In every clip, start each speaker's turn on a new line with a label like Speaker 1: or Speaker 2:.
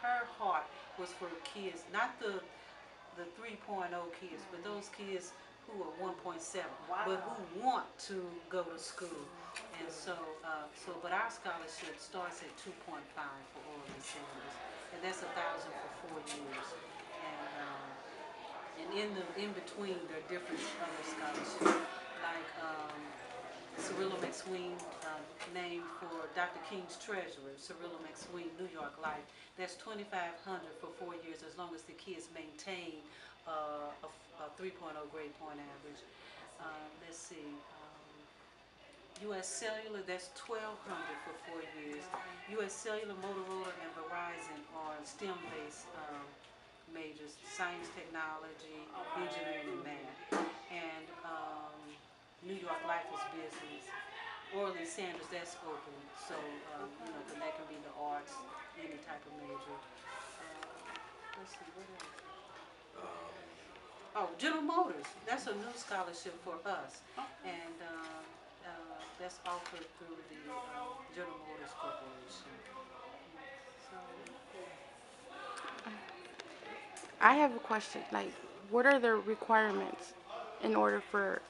Speaker 1: her heart was for kids, not the 3.0 kids, but those kids who are 1.7, but who want to go to school. And so, but our scholarship starts at 2.5 for Orly Sanders, and that's 1,000 for 4 years. And in between, there are different other scholarships, like Cirilla McSween, named for Dr. King's treasurer, Cirilla McSween, New York Life. That's 2,500 for 4 years, as long as the kids maintain a 3.0 grade point average. Let's see. U.S. Cellular, that's 1,200 for 4 years. U.S. Cellular, Motorola, and Verizon are STEM-based majors: science, technology, engineering, and math. And New York Life is business. Orly Sanders, that's open. So, then that can be the arts, any type of major. Let's see, what else? Oh, General Motors, that's a new scholarship for us. And that's offered through the General Motors Corporation. So,
Speaker 2: I have a question. Like, what are the requirements in order for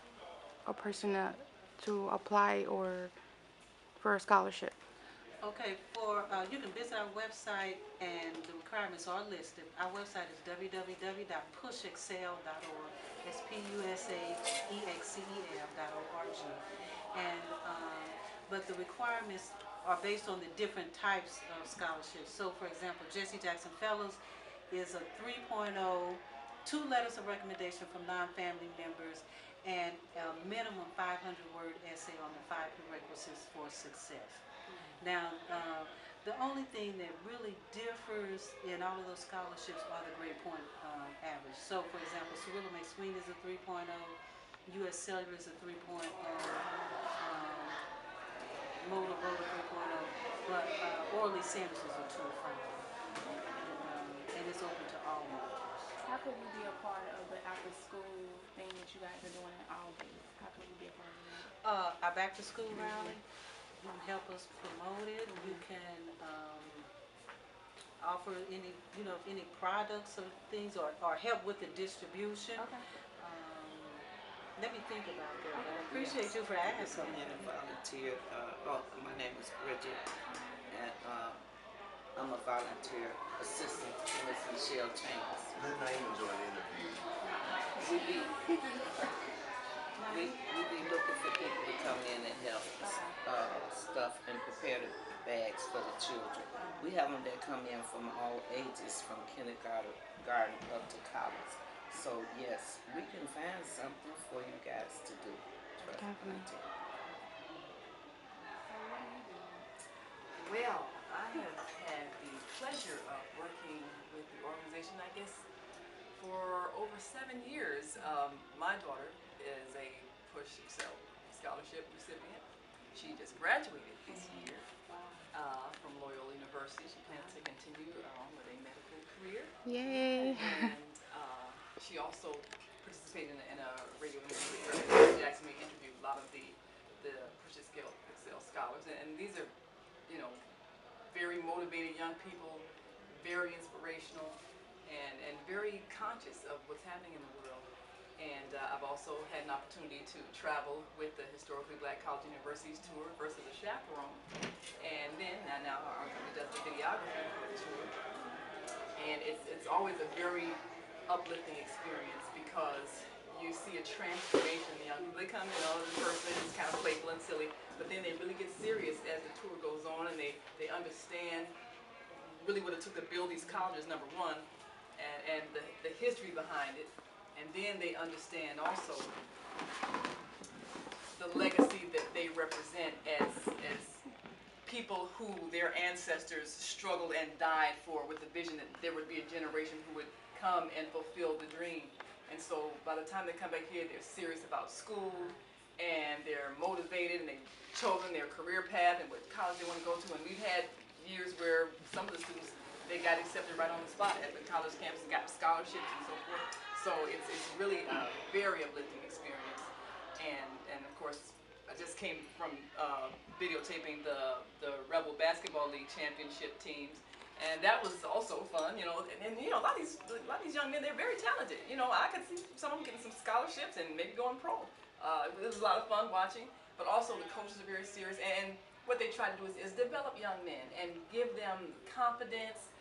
Speaker 2: a person to apply or for a scholarship?
Speaker 1: okay, you can visit our website and the requirements are listed. Our website is www.pushexcel.org. That's PUSHEXCEL.org. And but the requirements are based on the different types of scholarships. So, for example, Jesse Jackson Fellows is a 3.0, two letters of recommendation from non-family members, and a minimum 500-word essay on the 5 prerequisites for success. Now, the only thing that really differs in all of those scholarships are the grade point average. So, for example, Cirilla McSween is a 3.0, U.S. Cellular is a 3.0, Motorola 3.0, but Orly Sanders is a 2.5, and it's open to all modules.
Speaker 2: How could we be a part of the after school thing that you guys are doing at Aldi? How could we be a part of that?
Speaker 1: Our back to school rally, you can help us promote it. You can offer any products or things, or help with the distribution.
Speaker 2: Okay.
Speaker 1: Let me think about that. I appreciate you for asking.
Speaker 3: Come in and volunteer. My name is Bridget, and I'm a volunteer assistant to Miss Michelle Chambers.
Speaker 4: Let Naima join the interview.
Speaker 3: We be we be looking for people to come in and help stuff and prepare the bags for the children. We have them that come in from all ages, from kindergarten up to college. So yes, we can find something for you guys to do. Trust me.
Speaker 5: Well, I have had the pleasure of working with the organization, I guess, for over 7 years. My daughter is a Push Excel Scholarship recipient. She just graduated this year from Loyola University. She plans to continue on with a medical career.
Speaker 2: Yay.
Speaker 5: And she also participated in a radio interview where she asked me to interview a lot of the Push Excel scholars. And these are, very motivated young people, very inspirational, and very conscious of what's happening in the world. And I've also had an opportunity to travel with the Historically Black College Universities tour versus a chaperone. And then now our company does the videography for the tour. And it's always a very uplifting experience because you see a transformation in the young people. They come in, the person is kind of playful and silly, but then they really get serious as the tour goes on, and they understand really what it took to build these colleges, number one, and the history behind it. And then they understand also the legacy that they represent as people who their ancestors struggled and died for, with the vision that there would be a generation who would come and fulfill the dream. And so by the time they come back here, they're serious about school, and they're motivated, and they've chosen their career path and what college they want to go to. And we've had years where some of the students, they got accepted right on the spot at the college campus and got scholarships and so forth. So it's really a very uplifting experience. And of course, I just came from videotaping the Rebel Basketball League championship teams, And that was also fun, you know, and you know, a lot of these young men, they're very talented. You know, I could see some of them getting some scholarships and maybe going pro. It was a lot of fun watching, but also the coaches are very serious, and what they try to do is develop young men and give them confidence,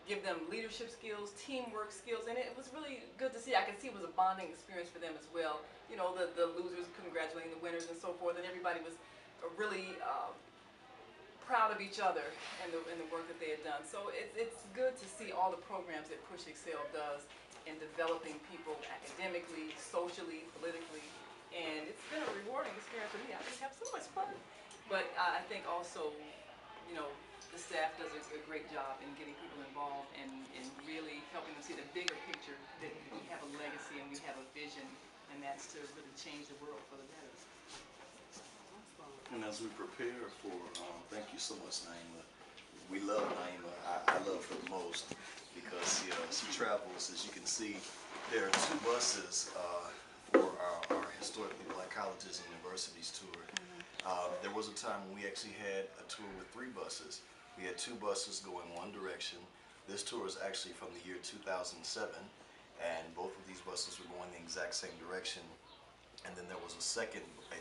Speaker 5: give them leadership skills, teamwork skills, and it was really good to see. I could see it was a bonding experience for them as well. You know, the losers congratulating the winners and so forth, and everybody was really proud of each other and the work that they had done. So it's good to see all the programs that Push Excel does in developing people academically, socially, politically, and it's been a rewarding experience for me. I just have so much fun. But I think also, you know, the staff does a great job in getting people involved and really helping them see the bigger picture, that we have a legacy and we have a vision, and that's to really change the world for the better.
Speaker 4: And as we prepare for, thank you so much, Naima. We love Naima. I love her the most because she travels, as you can see, there are 2 buses for our historically black colleges and universities tour. There was a time when we actually had a tour with 3 buses. We had 2 buses going one direction. This tour is actually from the year 2007, and both of these buses were going the exact same direction. And then there was a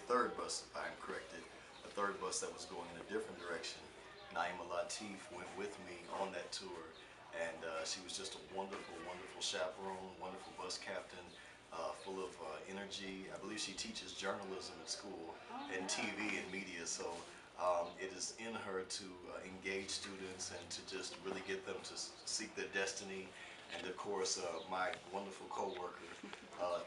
Speaker 4: third bus, if I'm corrected, a third bus that was going in a different direction. Naima Latif went with me on that tour, and she was just a wonderful, wonderful chaperone, wonderful bus captain, full of energy. I believe she teaches journalism at school and TV and media, so it is in her to engage students and to just really get them to seek their destiny. And of course, my wonderful co-worker,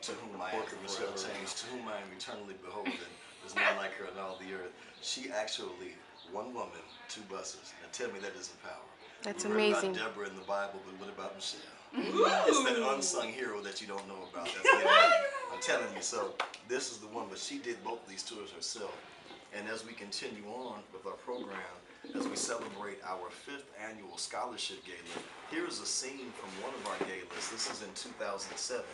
Speaker 4: to whom I am Michelle James, to whom I am eternally beholden. There's none like her in all the earth. She actually, one woman, 2 buses. Now tell me that isn't power.
Speaker 2: That's
Speaker 4: We
Speaker 2: amazing.
Speaker 4: read about Deborah in the Bible, but what about Michelle? It's that unsung hero that you don't know about. I'm telling you. So this is the one, but she did both of these tours herself. And as we continue on with our program, as we celebrate our 5th annual scholarship gala, here is a scene from one of our galas. This is in 2007,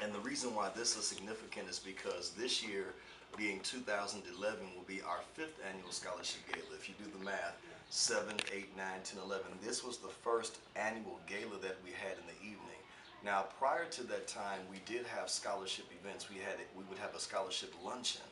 Speaker 4: and the reason why this is significant is because this year, being 2011, will be our 5th annual scholarship gala. If you do the math, 7, 8, 9, 10, 11. This was the first annual gala that we had in the evening. Now, prior to that time, we did have scholarship events. We would have a scholarship luncheon.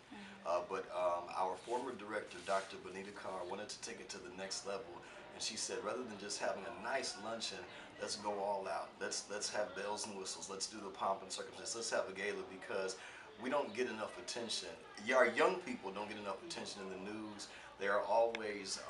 Speaker 4: But our former director, Dr. Bonita Carr, wanted to take it to the next level, and she said, rather than just having a nice luncheon, let's go all out. Let's have bells and whistles. Let's do the pomp and circumstance. Let's have a gala, because we don't get enough attention. Our young people don't get enough attention in the news. They are always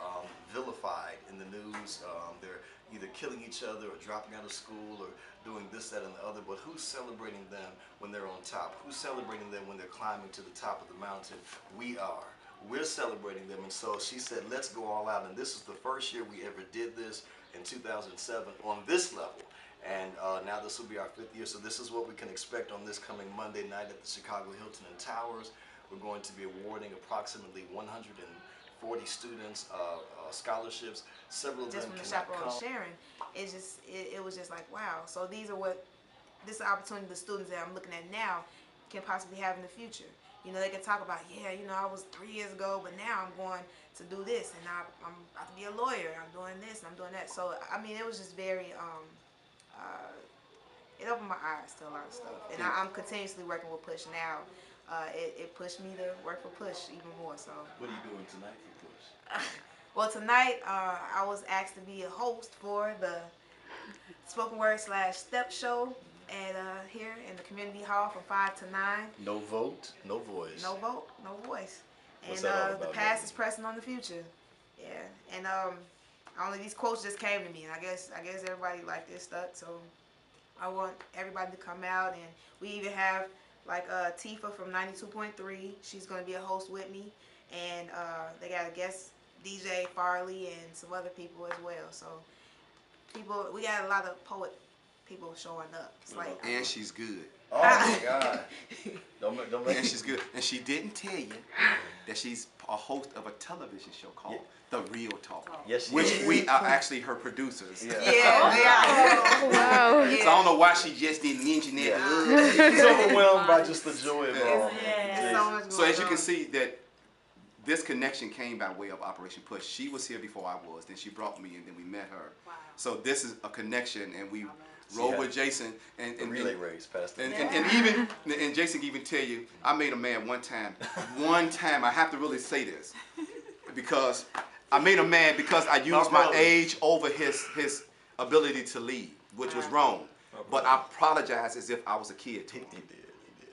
Speaker 4: vilified in the news. They're either killing each other or dropping out of school or doing this, that, and the other. But who's celebrating them when they're on top? Who's celebrating them when they're climbing to the top of the mountain? We are. We're celebrating them. And so she said, let's go all out. And this is the first year we ever did this, in 2007, on this level. And now this will be our 5th year. So this is what we can expect on this coming Monday night at the Chicago Hilton and Towers. We're going to be awarding approximately 140 students scholarships. Several of them
Speaker 6: Just from the
Speaker 4: cannot
Speaker 6: chaperone
Speaker 4: come.
Speaker 6: sharing, it was just like, wow. So this is the opportunity the students that I'm looking at now can possibly have in the future. You know, they can talk about, yeah, you know, I was 3 years ago, but now I'm going to do this, and I'm about to be a lawyer. I'm doing this, and I'm doing that. So I mean, it was just very it opened my eyes to a lot of stuff, and I'm continuously working with Push now. It pushed me to work for Push even more. So.
Speaker 4: What are you doing tonight for Push?
Speaker 6: Well, tonight I was asked to be a host for the spoken word / step show at here in the community hall from 5 to 9.
Speaker 4: No vote, no voice.
Speaker 6: No vote, no voice.
Speaker 4: What's
Speaker 6: And
Speaker 4: that all
Speaker 6: the
Speaker 4: about,
Speaker 6: past
Speaker 4: baby?
Speaker 6: is pressing on the future. Yeah, and only these quotes just came to me, and I guess everybody like this stuff. So I want everybody to come out, and we even have like Tifa from 92.3. She's gonna be a host with me, and they got a guest DJ Farley and some other people as well. So we got a lot of poet people showing up. It's like
Speaker 7: And she's good.
Speaker 4: Oh my God! Don't make
Speaker 7: And she's good. And she didn't tell you that she's a host of a television show called The Real Talk.
Speaker 4: Yes, she
Speaker 7: Which
Speaker 4: is.
Speaker 7: we are actually her producers.
Speaker 4: Yeah.
Speaker 6: yeah.
Speaker 2: Wow.
Speaker 7: So I don't know why she just didn't mention it.
Speaker 4: She's overwhelmed by just the joy of it all.
Speaker 6: It's so much
Speaker 7: So
Speaker 6: going
Speaker 7: as you
Speaker 6: on.
Speaker 7: can see that this connection came by way of Operation Push. She was here before I was, then she brought me, and then we met her.
Speaker 1: Wow.
Speaker 7: So this is a connection, and we
Speaker 4: She
Speaker 7: rode
Speaker 4: had
Speaker 7: with Jason, and
Speaker 4: The relay race past the
Speaker 7: and even and Jason can even tell you, I made a man one time. One time, I have to really say this because I made a man because I used my
Speaker 4: brother.
Speaker 7: age over his ability to lead, which was wrong. But I apologize as if I was a kid to him.
Speaker 4: He did.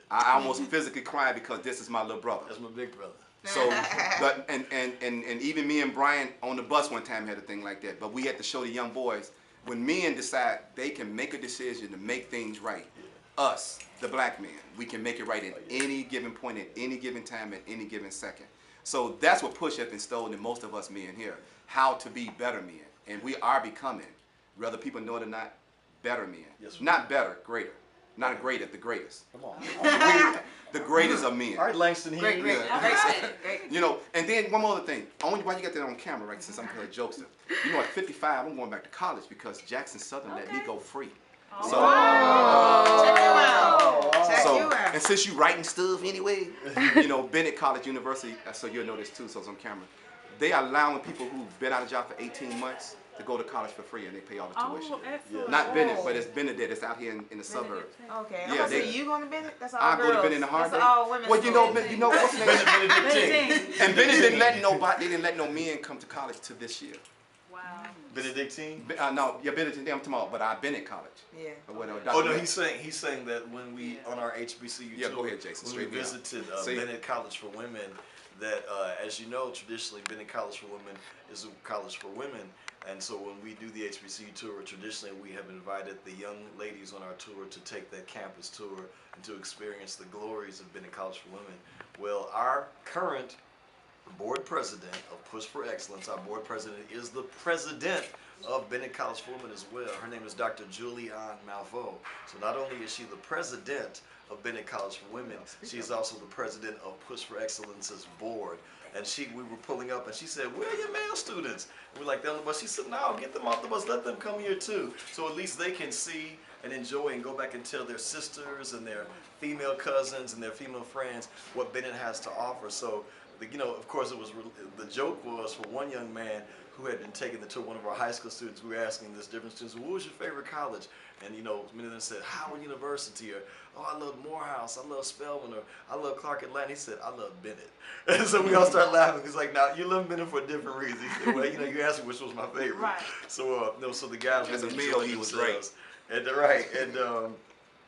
Speaker 7: I almost physically cried because this is my little brother.
Speaker 4: That's my big brother.
Speaker 7: So, but and even me and Brian on the bus one time had a thing like that. But we had to show the young boys when men decide they can make a decision to make things right. Us, the black men, we can make it right at any given point, at any given time, at any given second. So that's what Push have instilled in most of us men here: how to be better men, and we are becoming, whether people know it or not, better men.
Speaker 4: Yes,
Speaker 7: Not better, greater. Not greater, the greatest.
Speaker 4: Come on.
Speaker 7: We, the greatest of men.
Speaker 4: All right, Langston here.
Speaker 6: Great, great,
Speaker 7: Yeah.
Speaker 6: great statement, great.
Speaker 7: You know, and then one more other thing. Only why you got that on camera, right? Since I'm a jokester. You know, at 55, I'm going back to college because Jackson Southern let me go free. So,
Speaker 6: Check you out. Check
Speaker 7: so,
Speaker 6: you out.
Speaker 7: and since you writing stuff anyway, you know, Bennett College University, so you'll know this too, so it's on camera. They are allowing people who've been out of job for 18 months to go to college for free, and they pay all the tuition.
Speaker 1: Oh, excellent.
Speaker 7: Not Bennett, but it's Benedict. It's out here in the suburbs.
Speaker 6: Okay,
Speaker 7: Yeah,
Speaker 6: I'm gonna say
Speaker 7: they-
Speaker 6: you going to Bennett? That's all
Speaker 7: I
Speaker 6: girls.
Speaker 7: go to Bennett in the hard
Speaker 6: That's
Speaker 7: day.
Speaker 6: all women.
Speaker 7: Well, you know what's the name?
Speaker 1: Benedictine.
Speaker 7: And Bennett didn't let nobody. They didn't let no men come to college to this year.
Speaker 1: Wow.
Speaker 4: Benedictine?
Speaker 7: No, yeah, Bennett. I'm talking about, but I Bennett College.
Speaker 6: Yeah.
Speaker 7: Or whatever.
Speaker 4: Oh
Speaker 7: Dr.
Speaker 4: no,
Speaker 7: Mac-
Speaker 4: he's saying that when we on our HBCU
Speaker 7: Yeah,
Speaker 4: tour,
Speaker 7: go ahead, Jason,
Speaker 4: when we
Speaker 7: straight me out.
Speaker 4: visited
Speaker 7: See?
Speaker 4: Bennett College for Women, that as you know, traditionally Bennett College for Women is a college for women, and so when we do the HBCU tour, traditionally we have invited the young ladies on our tour to take that campus tour and to experience the glories of Bennett College for Women. Well, our current board president of Push for Excellence, our board president is the president of Bennett College for Women as well. Her name is Dr. Julianne Malveaux. So not only is she the president of Bennett College for Women, she is also the president of Push for Excellence's board. And we were pulling up and she said, "Where are your male students?" And we're like, "They're on the bus." She said, "No, get them off the bus, let them come here too. So at least they can see and enjoy and go back and tell their sisters and their female cousins and their female friends what Bennett has to offer." So, you know, of course, the joke was for one young man who had been taking the tour, one of our high school students. We were asking this different students, "What was your favorite college?" And you know, many of them said Howard University, or "Oh, I love Morehouse, I love Spelman, or I love Clark Atlanta." He said, "I love Bennett." And so we all started laughing. He's like, "Now you love Bennett for a different reason." He said, "Well, you know, you asked me which was my favorite."
Speaker 1: Right.
Speaker 4: So no, so the guys
Speaker 7: As a
Speaker 4: really
Speaker 7: male,
Speaker 4: enjoyed
Speaker 7: he was
Speaker 4: themselves. And right, and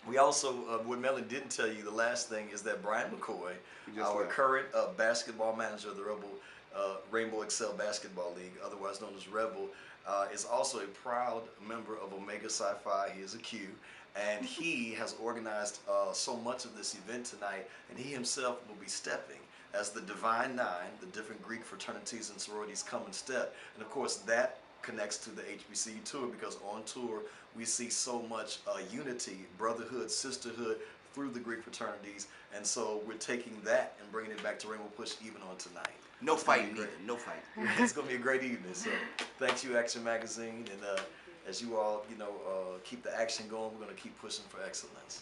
Speaker 4: we also what Melanie didn't tell you, the last thing is that Brian McCoy,
Speaker 7: just
Speaker 4: our
Speaker 7: left.
Speaker 4: current basketball manager of the Rainbow Excel Basketball League, otherwise known as Rebel, is also a proud member of Omega Psi-Phi. He is a Q, and he has organized so much of this event tonight, and he himself will be stepping as the Divine Nine, the different Greek fraternities and sororities come and step. And of course that connects to the HBCU tour, because on tour we see so much unity, brotherhood, sisterhood through the Greek fraternities, and so we're taking that and bringing it back to Rainbow Push even on tonight.
Speaker 7: No
Speaker 4: It's gonna be
Speaker 7: fighting
Speaker 4: great.
Speaker 7: either. No fighting.
Speaker 4: It's going to be a great evening. So thanks you, Action Magazine, and as you all, you know, keep the action going, we're going to keep pushing for excellence.